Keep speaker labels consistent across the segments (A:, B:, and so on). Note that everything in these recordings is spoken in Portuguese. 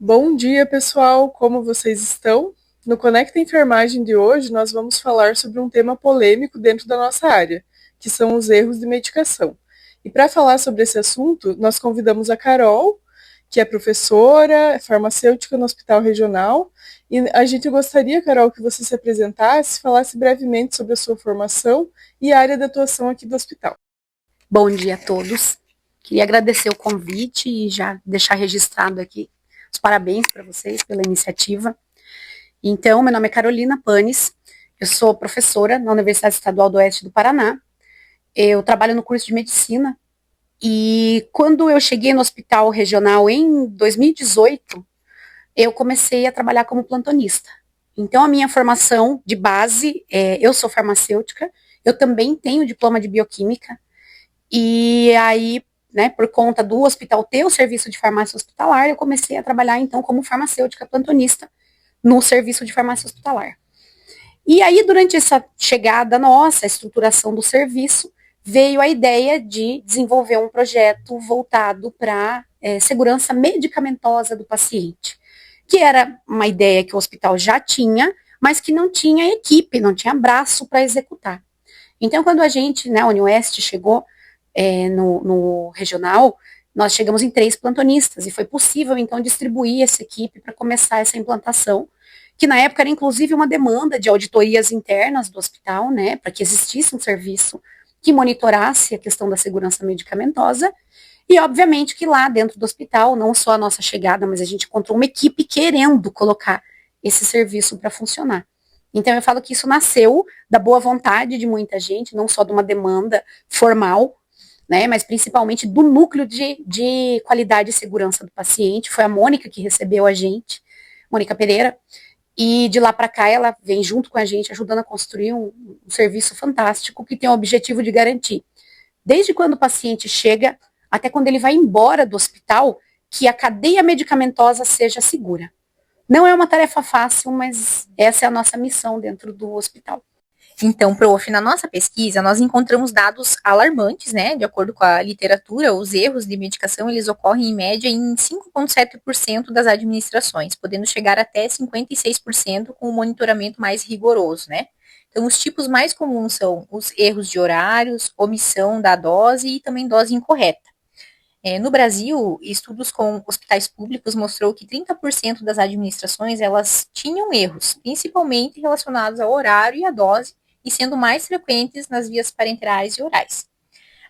A: Bom dia, pessoal! Como vocês estão? No Conecta Enfermagem de hoje, nós vamos falar sobre um tema polêmico dentro da nossa área, que são os erros de medicação. E para falar sobre esse assunto, nós convidamos a Carol, que é professora, é farmacêutica no Hospital Regional, e a gente gostaria, Carol, que você se apresentasse, falasse brevemente sobre a sua formação e a área de atuação aqui do hospital.
B: Bom dia a todos. Queria agradecer o convite e já deixar registrado aqui os parabéns para vocês pela iniciativa. Então, meu nome é Carolina Panes, eu sou professora na Universidade Estadual do Oeste do Paraná. Eu trabalho no curso de medicina e quando eu cheguei no hospital regional em 2018, eu comecei a trabalhar como plantonista. Então, a minha formação de base, eu sou farmacêutica, eu também tenho diploma de bioquímica, e aí, né, por conta do hospital ter o serviço de farmácia hospitalar, eu comecei a trabalhar, então, como farmacêutica plantonista no serviço de farmácia hospitalar. E aí, durante essa chegada nossa, a estruturação do serviço, veio a ideia de desenvolver um projeto voltado para segurança medicamentosa do paciente, que era uma ideia que o hospital já tinha, mas que não tinha equipe, não tinha braço para executar. Então, quando a gente, né, a Unioeste chegou no regional, nós chegamos em 3 plantonistas, e foi possível, então, distribuir essa equipe para começar essa implantação, que na época era inclusive uma demanda de auditorias internas do hospital, né, para que existisse um serviço que monitorasse a questão da segurança medicamentosa, e obviamente que lá dentro do hospital, não só a nossa chegada, mas a gente encontrou uma equipe querendo colocar esse serviço para funcionar. Então eu falo que isso nasceu da boa vontade de muita gente, não só de uma demanda formal, né, mas principalmente do núcleo de qualidade e segurança do paciente. Foi a Mônica que recebeu a gente, Mônica Pereira, e de lá para cá ela vem junto com a gente ajudando a construir um serviço fantástico que tem o objetivo de garantir, desde quando o paciente chega até quando ele vai embora do hospital, que a cadeia medicamentosa seja segura. Não é uma tarefa fácil, mas essa é a nossa missão dentro do hospital.
C: Então, prof, na nossa pesquisa, nós encontramos dados alarmantes, né? De acordo com a literatura, os erros de medicação, eles ocorrem em média em 5,7% das administrações, podendo chegar até 56% com o monitoramento mais rigoroso, né? Então, os tipos mais comuns são os erros de horários, omissão da dose e também dose incorreta. No Brasil, estudos com hospitais públicos mostrou que 30% das administrações, elas tinham erros, principalmente relacionados ao horário e à dose, e sendo mais frequentes nas vias parenterais e orais.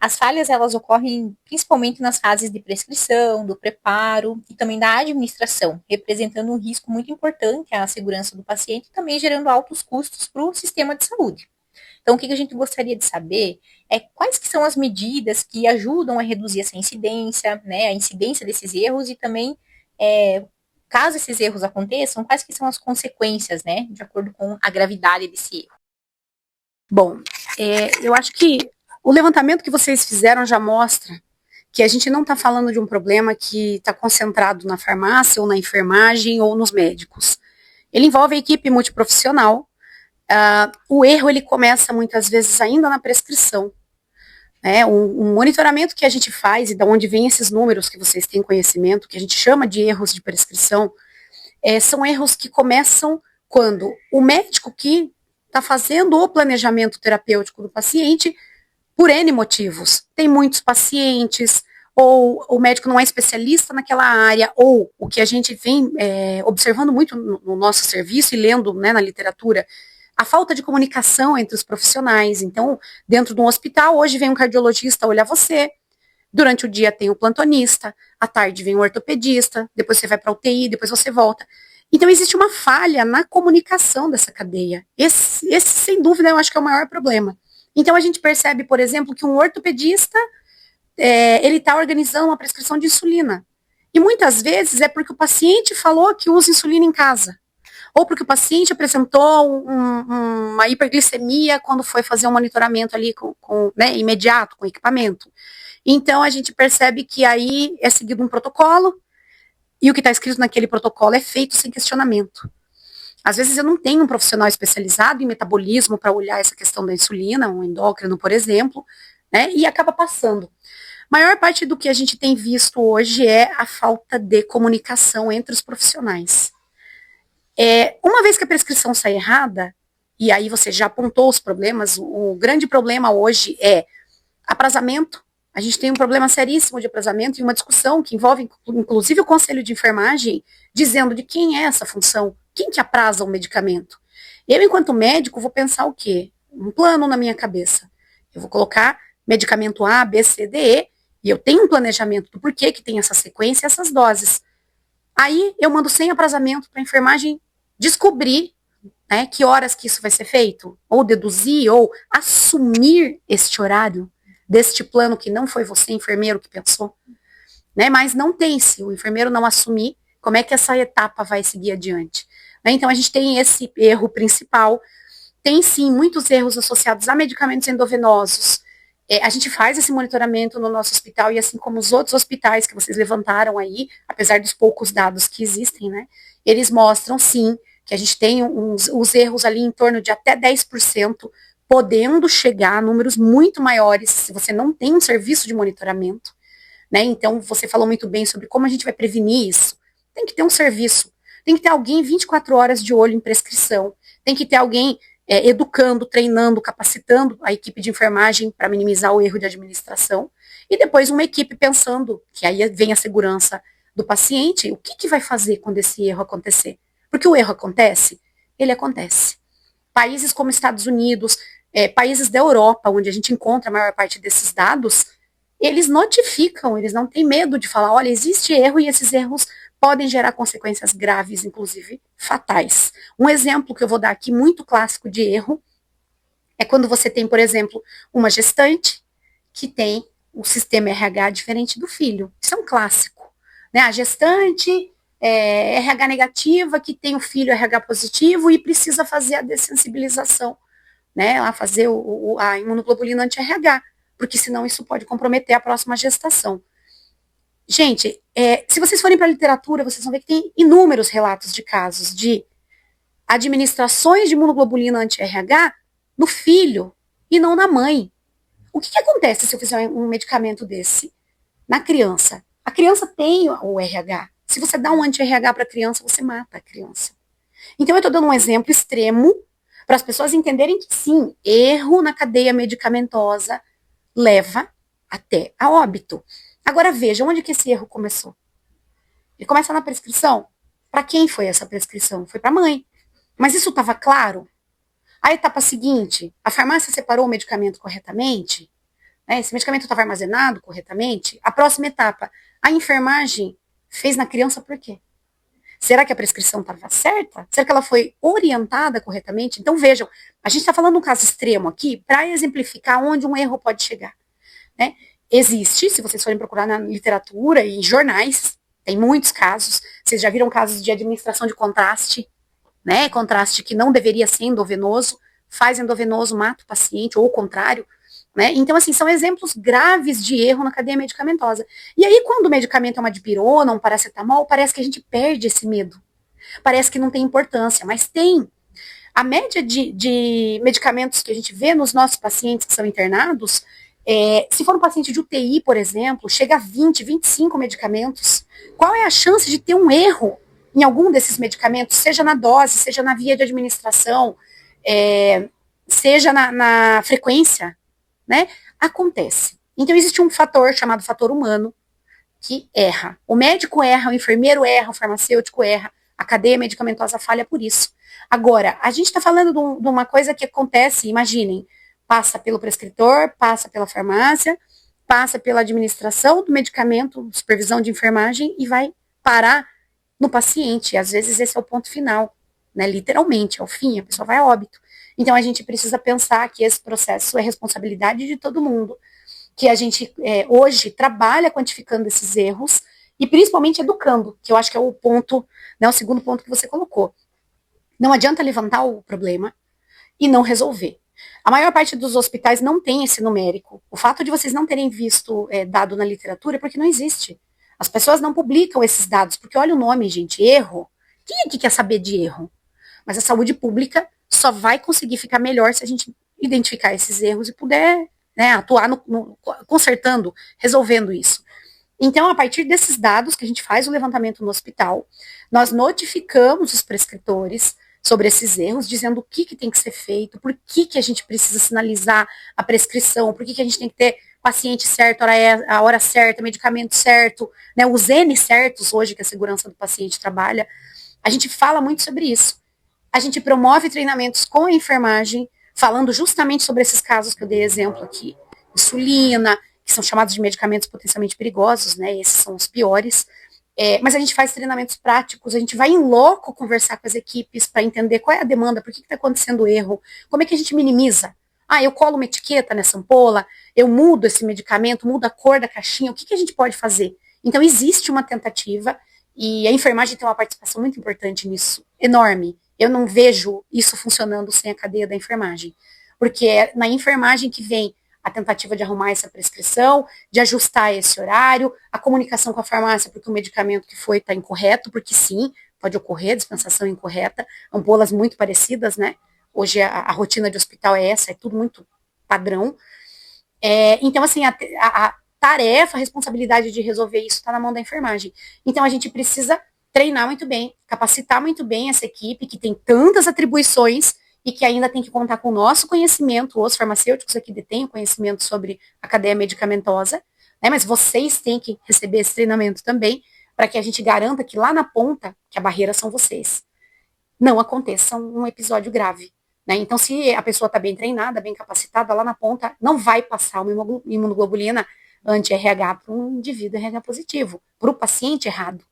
C: As falhas, elas ocorrem principalmente nas fases de prescrição, do preparo e também da administração, representando um risco muito importante à segurança do paciente e também gerando altos custos para o sistema de saúde. Então, o que a gente gostaria de saber é quais que são as medidas que ajudam a reduzir essa incidência, né, a incidência desses erros e também, caso esses erros aconteçam, quais que são as consequências, né, de acordo com a gravidade desse erro.
B: Bom, eu acho que o levantamento que vocês fizeram já mostra que a gente não está falando de um problema que está concentrado na farmácia ou na enfermagem ou nos médicos. Ele envolve a equipe multiprofissional. O erro ele começa muitas vezes ainda na prescrição. Um monitoramento que a gente faz e de onde vem esses números que vocês têm conhecimento, que a gente chama de erros de prescrição, são erros que começam quando o médico que está fazendo o planejamento terapêutico do paciente, por N motivos, tem muitos pacientes, ou o médico não é especialista naquela área, ou o que a gente vem observando muito no nosso serviço e lendo, né, na literatura, a falta de comunicação entre os profissionais. Então, dentro de um hospital, hoje vem um cardiologista olhar você, durante o dia tem o plantonista, à tarde vem o ortopedista, depois você vai para a UTI, depois você volta. Então, existe uma falha na comunicação dessa cadeia. Esse, sem dúvida, eu acho que é o maior problema. Então, a gente percebe, por exemplo, que um ortopedista, ele está organizando uma prescrição de insulina. E muitas vezes é porque o paciente falou que usa insulina em casa. Ou porque o paciente apresentou uma hiperglicemia quando foi fazer um monitoramento ali né, imediato, com equipamento. Então, a gente percebe que aí é seguido um protocolo, e o que está escrito naquele protocolo é feito sem questionamento. Às vezes eu não tenho um profissional especializado em metabolismo para olhar essa questão da insulina, um endócrino, por exemplo, né, e acaba passando. Maior parte do que a gente tem visto hoje é a falta de comunicação entre os profissionais. Uma vez que a prescrição sai errada, e aí você já apontou os problemas, o grande problema hoje é aprasamento. A gente tem um problema seríssimo de aprasamento e uma discussão que envolve, inclusive, o Conselho de Enfermagem, dizendo de quem é essa função, quem que apraza o medicamento. Eu, enquanto médico, vou pensar o quê? Um plano na minha cabeça. Eu vou colocar medicamento A, B, C, D, E, e eu tenho um planejamento do porquê que tem essa sequência e essas doses. Aí eu mando sem aprasamento para a enfermagem descobrir, né, que horas que isso vai ser feito, ou deduzir, ou assumir este horário deste plano que não foi você, enfermeiro, que pensou, né? Mas não tem, se o enfermeiro não assumir, como é que essa etapa vai seguir adiante? Né? Então a gente tem esse erro principal, tem sim muitos erros associados a medicamentos endovenosos. A gente faz esse monitoramento no nosso hospital e assim como os outros hospitais que vocês levantaram aí, apesar dos poucos dados que existem, né? Eles mostram sim que a gente tem os erros ali em torno de até 10%, podendo chegar a números muito maiores se você não tem um serviço de monitoramento, né? Então, você falou muito bem sobre como a gente vai prevenir isso. Tem que ter um serviço, tem que ter alguém 24 horas de olho em prescrição, tem que ter alguém educando, treinando, capacitando a equipe de enfermagem para minimizar o erro de administração, e depois uma equipe pensando, que aí vem a segurança do paciente, o que vai fazer quando esse erro acontecer? Porque o erro acontece, ele acontece. Países como Estados Unidos, países da Europa, onde a gente encontra a maior parte desses dados, eles notificam, eles não têm medo de falar, olha, existe erro e esses erros podem gerar consequências graves, inclusive fatais. Um exemplo que eu vou dar aqui, muito clássico de erro, é quando você tem, por exemplo, uma gestante que tem o sistema RH diferente do filho. Isso é um clássico. Né? A gestante RH negativa, que tem o filho RH positivo e precisa fazer a dessensibilização, né? Lá fazer a imunoglobulina anti-RH, porque senão isso pode comprometer a próxima gestação. Gente, se vocês forem para a literatura, vocês vão ver que tem inúmeros relatos de casos de administrações de imunoglobulina anti-RH no filho e não na mãe. O que acontece se eu fizer um medicamento desse na criança? A criança tem o RH. Se você dá um anti-RH para a criança, você mata a criança. Então, eu estou dando um exemplo extremo para as pessoas entenderem que, sim, erro na cadeia medicamentosa leva até a óbito. Agora, veja, onde que esse erro começou? Ele começa na prescrição. Para quem foi essa prescrição? Foi para a mãe. Mas isso estava claro? A etapa seguinte, a farmácia separou o medicamento corretamente? Né? Esse medicamento estava armazenado corretamente? A próxima etapa, a enfermagem fez na criança por quê? Será que a prescrição estava certa? Será que ela foi orientada corretamente? Então vejam, a gente está falando de um caso extremo aqui para exemplificar onde um erro pode chegar. Né? Existe, se vocês forem procurar na literatura e em jornais, tem muitos casos. Vocês já viram casos de administração de contraste, né? Contraste que não deveria ser endovenoso, faz endovenoso, mata o paciente, ou o contrário. Né? Então, assim, são exemplos graves de erro na cadeia medicamentosa. E aí, quando o medicamento é uma dipirona, um paracetamol, parece que a gente perde esse medo. Parece que não tem importância, mas tem. A média de medicamentos que a gente vê nos nossos pacientes que são internados, se for um paciente de UTI, por exemplo, chega a 20, 25 medicamentos. Qual é a chance de ter um erro em algum desses medicamentos, seja na dose, seja na via de administração, seja na frequência? Né? Acontece. Então existe um fator chamado fator humano que erra. O médico erra, o enfermeiro erra, o farmacêutico erra, a cadeia medicamentosa falha por isso. Agora, a gente está falando de uma coisa que acontece, imaginem, passa pelo prescritor, passa pela farmácia, passa pela administração do medicamento, supervisão de enfermagem e vai parar no paciente. E às vezes esse é o ponto final, né? Literalmente, é o fim, a pessoa vai a óbito. Então, a gente precisa pensar que esse processo é responsabilidade de todo mundo, que a gente hoje trabalha quantificando esses erros e principalmente educando, que eu acho que é o ponto, né, o segundo ponto que você colocou. Não adianta levantar o problema e não resolver. A maior parte dos hospitais não tem esse numérico. O fato de vocês não terem visto dado na literatura é porque não existe. As pessoas não publicam esses dados, porque olha o nome, gente, erro. Quem é que quer saber de erro? Mas a saúde pública só vai conseguir ficar melhor se a gente identificar esses erros e puder né, atuar consertando, resolvendo isso. Então, a partir desses dados que a gente faz o levantamento no hospital, nós notificamos os prescritores sobre esses erros, dizendo o que tem que ser feito, por que a gente precisa sinalizar a prescrição, por que a gente tem que ter paciente certo, a hora certa, medicamento certo, né, os N certos hoje que a segurança do paciente trabalha. A gente fala muito sobre isso. A gente promove treinamentos com a enfermagem, falando justamente sobre esses casos que eu dei exemplo aqui. Insulina, que são chamados de medicamentos potencialmente perigosos, né? Esses são os piores. Mas a gente faz treinamentos práticos, a gente vai em loco conversar com as equipes para entender qual é a demanda, por que está acontecendo o erro, como é que a gente minimiza. Eu colo uma etiqueta nessa ampola, eu mudo esse medicamento, mudo a cor da caixinha, o que a gente pode fazer? Então, existe uma tentativa, e a enfermagem tem uma participação muito importante nisso, enorme. Eu não vejo isso funcionando sem a cadeia da enfermagem, porque é na enfermagem que vem a tentativa de arrumar essa prescrição, de ajustar esse horário, a comunicação com a farmácia, porque o medicamento que foi está incorreto, porque sim, pode ocorrer dispensação incorreta, ampolas muito parecidas, né? Hoje a rotina de hospital é essa, é tudo muito padrão. Então, assim, a tarefa, a responsabilidade de resolver isso está na mão da enfermagem. Então, a gente precisa treinar muito bem, capacitar muito bem essa equipe, que tem tantas atribuições, e que ainda tem que contar com o nosso conhecimento, os farmacêuticos aqui detêm conhecimento sobre a cadeia medicamentosa, né, mas vocês têm que receber esse treinamento também, para que a gente garanta que lá na ponta, que a barreira são vocês, não aconteça um episódio grave. Né? Então, se a pessoa está bem treinada, bem capacitada, lá na ponta, não vai passar uma imunoglobulina anti-RH para um indivíduo RH positivo, para o paciente errado.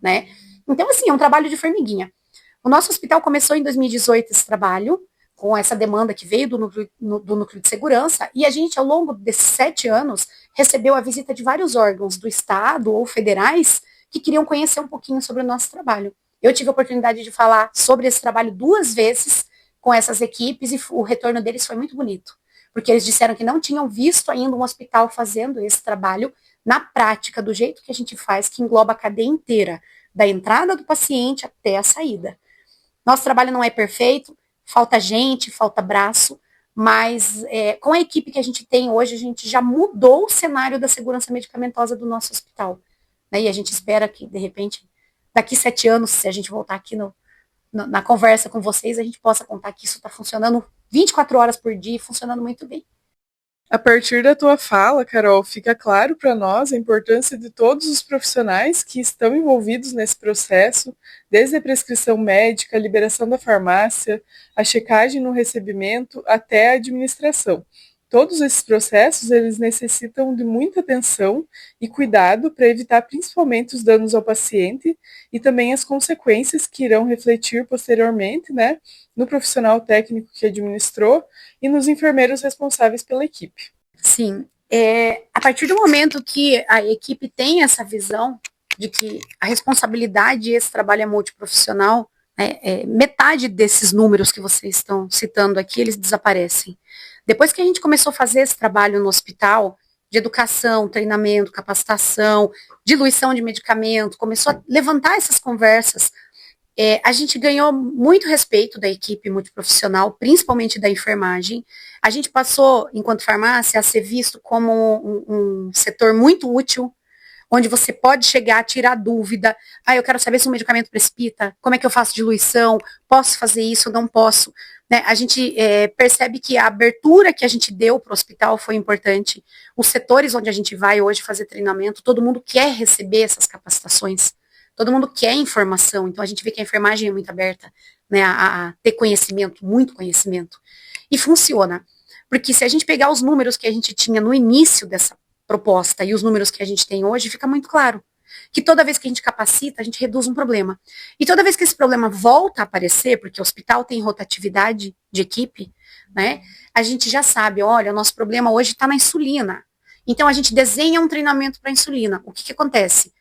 B: Né? Então, assim, é um trabalho de formiguinha. O nosso hospital começou em 2018 esse trabalho, com essa demanda que veio do núcleo de segurança, e a gente, ao longo desses 7 anos, recebeu a visita de vários órgãos do Estado ou federais que queriam conhecer um pouquinho sobre o nosso trabalho. Eu tive a oportunidade de falar sobre esse trabalho 2 vezes com essas equipes, e o retorno deles foi muito bonito, porque eles disseram que não tinham visto ainda um hospital fazendo esse trabalho na prática, do jeito que a gente faz, que engloba a cadeia inteira, da entrada do paciente até a saída. Nosso trabalho não é perfeito, falta gente, falta braço, mas com a equipe que a gente tem hoje, a gente já mudou o cenário da segurança medicamentosa do nosso hospital. Né? E a gente espera que, de repente, daqui 7 anos, se a gente voltar aqui na conversa com vocês, a gente possa contar que isso está funcionando 24 horas por dia e funcionando muito bem.
A: A partir da tua fala, Carol, fica claro para nós a importância de todos os profissionais que estão envolvidos nesse processo, desde a prescrição médica, a liberação da farmácia, a checagem no recebimento, até a administração. Todos esses processos, eles necessitam de muita atenção e cuidado para evitar principalmente os danos ao paciente e também as consequências que irão refletir posteriormente, né, no profissional técnico que administrou e nos enfermeiros responsáveis pela equipe.
B: Sim, a partir do momento que a equipe tem essa visão de que a responsabilidade e esse trabalho é multiprofissional, metade desses números que vocês estão citando aqui, eles desaparecem. Depois que a gente começou a fazer esse trabalho no hospital, de educação, treinamento, capacitação, diluição de medicamento, começou a levantar essas conversas, a gente ganhou muito respeito da equipe multiprofissional, principalmente da enfermagem. A gente passou, enquanto farmácia, a ser visto como um setor muito útil, onde você pode chegar, tirar dúvida. Eu quero saber se o medicamento precipita, como é que eu faço diluição, posso fazer isso, não posso. Né? A gente percebe que a abertura que a gente deu para o hospital foi importante. Os setores onde a gente vai hoje fazer treinamento, todo mundo quer receber essas capacitações, todo mundo quer informação. Então a gente vê que a enfermagem é muito aberta, né, a ter conhecimento, muito conhecimento. E funciona. Porque se a gente pegar os números que a gente tinha no início dessa proposta e os números que a gente tem hoje, fica muito claro que toda vez que a gente capacita, a gente reduz um problema. E toda vez que esse problema volta a aparecer, porque o hospital tem rotatividade de equipe, né, a gente já sabe, olha, o nosso problema hoje está na insulina. Então a gente desenha um treinamento para insulina. O que acontece?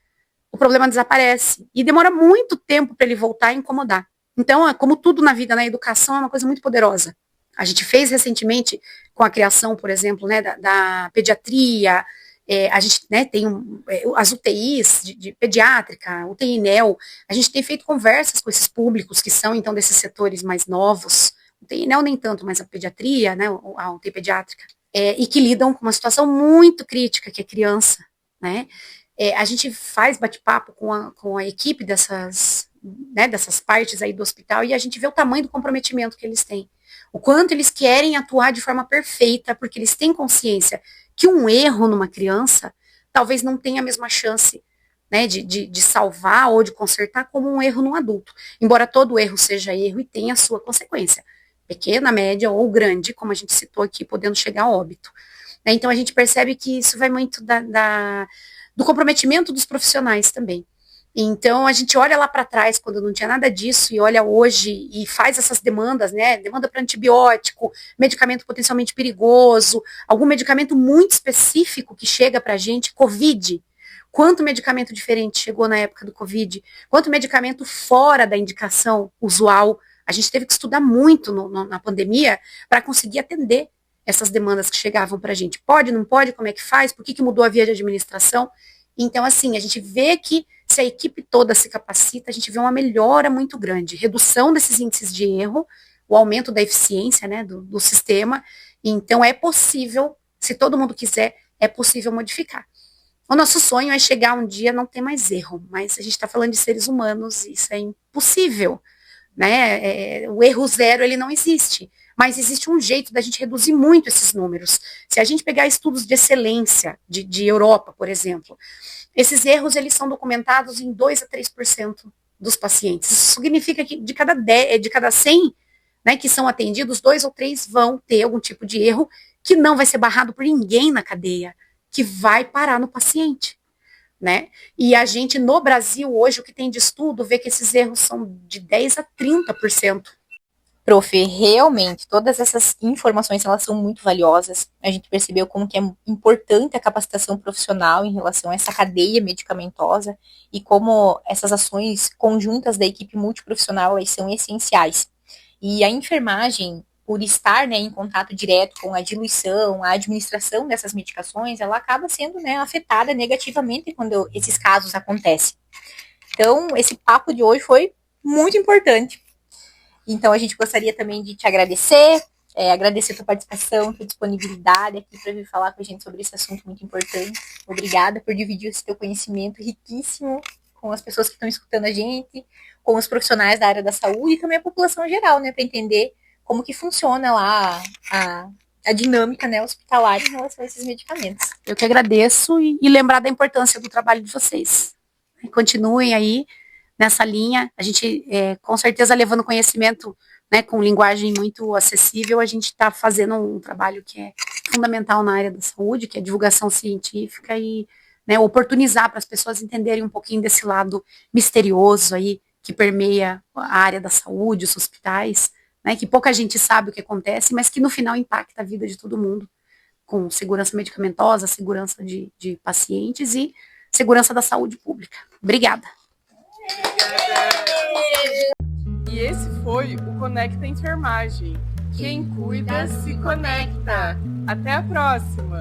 B: O problema desaparece e demora muito tempo para ele voltar a incomodar. Então, como tudo na vida, na educação, é uma coisa muito poderosa. A gente fez recentemente com a criação, por exemplo, né, da pediatria, a gente, né, tem as UTIs de pediátrica, UTI NEL, a gente tem feito conversas com esses públicos que são, então, desses setores mais novos, UTI NEL nem tanto, mas a pediatria, né, a UTI pediátrica. e que lidam com uma situação muito crítica, que é criança, né? A gente faz bate-papo com a equipe dessas partes aí do hospital e a gente vê o tamanho do comprometimento que eles têm. O quanto eles querem atuar de forma perfeita, porque eles têm consciência que um erro numa criança talvez não tenha a mesma chance, né, de salvar ou de consertar como um erro num adulto. Embora todo erro seja erro e tenha a sua consequência, pequena, média ou grande, como a gente citou aqui, podendo chegar a óbito. Então a gente percebe que isso vai muito do comprometimento dos profissionais também. Então a gente olha lá para trás, quando não tinha nada disso, e olha hoje e faz essas demandas, né? Demanda para antibiótico, medicamento potencialmente perigoso, algum medicamento muito específico que chega para a gente, Covid. Quanto medicamento diferente chegou na época do Covid? Quanto medicamento fora da indicação usual? A gente teve que estudar muito na pandemia para conseguir atender essas demandas que chegavam para a gente. Pode, não pode, como é que faz? Por que mudou a via de administração? Então, assim, a gente vê que se a equipe toda se capacita, a gente vê uma melhora muito grande, redução desses índices de erro, o aumento da eficiência, né, do sistema. Então, é possível, se todo mundo quiser, é possível modificar. O nosso sonho é chegar um dia não ter mais erro, mas a gente está falando de seres humanos e isso é impossível, né? O erro zero, ele não existe, mas existe um jeito da gente reduzir muito esses números. Se a gente pegar estudos de excelência de Europa, por exemplo, esses erros, eles são documentados em 2 a 3% dos pacientes. Isso significa que de cada 100, né, que são atendidos, 2 ou 3 vão ter algum tipo de erro que não vai ser barrado por ninguém na cadeia, que vai parar no paciente, né? E a gente, no Brasil, hoje, o que tem de estudo, vê que esses erros são de 10 a 30%.
C: Prof, realmente, todas essas informações, elas são muito valiosas. A gente percebeu como que é importante a capacitação profissional em relação a essa cadeia medicamentosa e como essas ações conjuntas da equipe multiprofissional, elas são essenciais. E a enfermagem, por estar, né, em contato direto com a diluição, a administração dessas medicações, ela acaba sendo, né, afetada negativamente quando esses casos acontecem. Então, esse papo de hoje foi muito importante. Então, a gente gostaria também de te agradecer, agradecer a tua participação, tua disponibilidade aqui para vir falar com a gente sobre esse assunto muito importante. Obrigada por dividir esse teu conhecimento riquíssimo com as pessoas que estão escutando a gente, com os profissionais da área da saúde e também a população geral, né, para entender como que funciona lá a dinâmica, né, hospitalar em relação a esses medicamentos.
B: Eu que agradeço e lembrar da importância do trabalho de vocês. Continuem aí nessa linha, a gente com certeza levando conhecimento, né, com linguagem muito acessível, a gente está fazendo um trabalho que é fundamental na área da saúde, que é divulgação científica e, né, oportunizar para as pessoas entenderem um pouquinho desse lado misterioso aí que permeia a área da saúde, os hospitais, né, que pouca gente sabe o que acontece, mas que no final impacta a vida de todo mundo, com segurança medicamentosa, segurança de pacientes e segurança da saúde pública. Obrigada.
A: E esse foi o Conecta Enfermagem. Quem cuida se conecta. Até a próxima!